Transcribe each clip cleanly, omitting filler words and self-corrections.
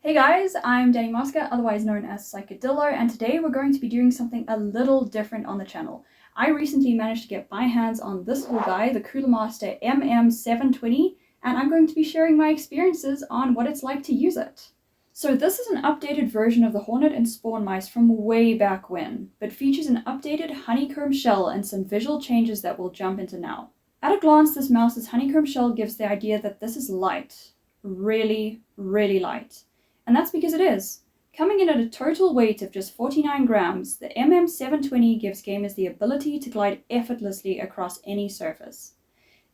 Hey guys, I'm Danny Mosca, otherwise known as Psycadillo, and today we're going to be doing something a little different on the channel. I recently managed to get my hands on this little guy, the Cooler Master MM720, and I'm going to be sharing my experiences on what it's like to use it. So this is an updated version of the Hornet and Spawn mice from way back when, but features an updated honeycomb shell and some visual changes that we'll jump into now. At a glance, this mouse's honeycomb shell gives the idea that this is light. Really, really light. And that's because it is. Coming in at a total weight of just 49 grams, the MM720 gives gamers the ability to glide effortlessly across any surface.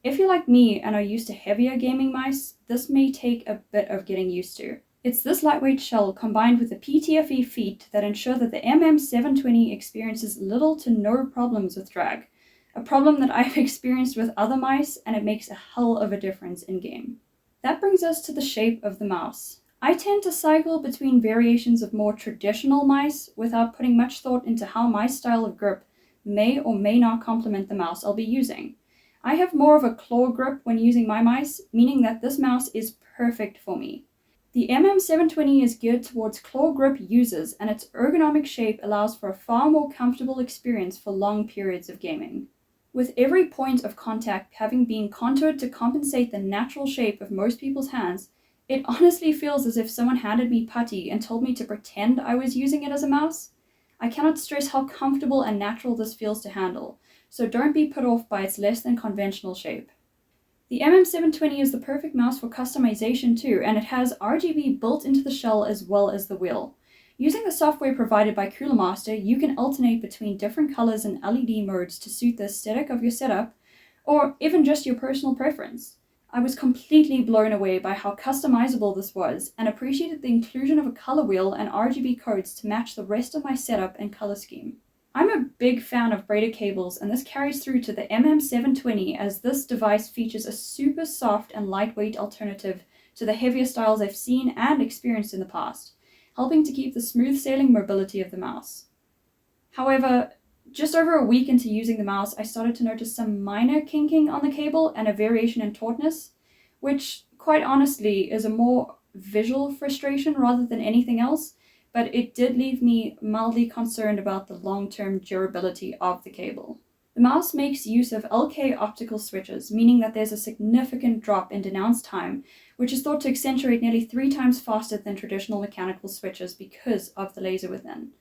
If you're like me and are used to heavier gaming mice, this may take a bit of getting used to. It's this lightweight shell combined with the PTFE feet that ensure that the MM720 experiences little to no problems with drag, a problem that I've experienced with other mice, and it makes a hell of a difference in game. That brings us to the shape of the mouse. I tend to cycle between variations of more traditional mice without putting much thought into how my style of grip may or may not complement the mouse I'll be using. I have more of a claw grip when using my mice, meaning that this mouse is perfect for me. The MM720 is geared towards claw grip users, and its ergonomic shape allows for a far more comfortable experience for long periods of gaming. With every point of contact having been contoured to compensate the natural shape of most people's hands, it honestly feels as if someone handed me putty and told me to pretend I was using it as a mouse. I cannot stress how comfortable and natural this feels to handle, so don't be put off by its less than conventional shape. The MM720 is the perfect mouse for customization too, and it has RGB built into the shell as well as the wheel. Using the software provided by Cooler Master, you can alternate between different colors and LED modes to suit the aesthetic of your setup, or even just your personal preference. I was completely blown away by how customizable this was, and appreciated the inclusion of a color wheel and RGB codes to match the rest of my setup and color scheme. I'm a big fan of braided cables, and this carries through to the MM720 as this device features a super soft and lightweight alternative to the heavier styles I've seen and experienced in the past, helping to keep the smooth sailing mobility of the mouse. However, just over a week into using the mouse, I started to notice some minor kinking on the cable and a variation in tautness, which quite honestly is a more visual frustration rather than anything else, but it did leave me mildly concerned about the long-term durability of the cable. The mouse makes use of LK optical switches, meaning that there's a significant drop in denounce time, which is thought to accentuate nearly 3 times faster than traditional mechanical switches because of the laser within,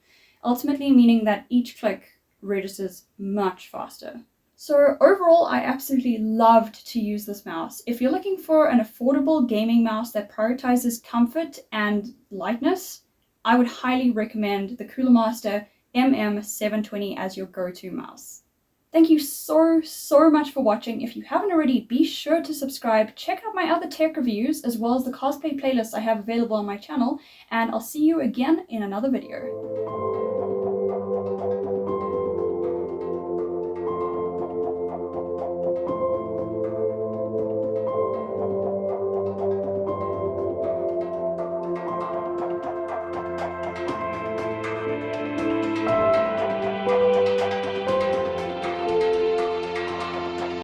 ultimately meaning that each click registers much faster. So overall, I absolutely loved to use this mouse. If you're looking for an affordable gaming mouse that prioritizes comfort and lightness, I would highly recommend the Cooler Master MM720 as your go-to mouse. Thank you so much for watching. If you haven't already, be sure to subscribe, check out my other tech reviews, as well as the cosplay playlists I have available on my channel, and I'll see you again in another video.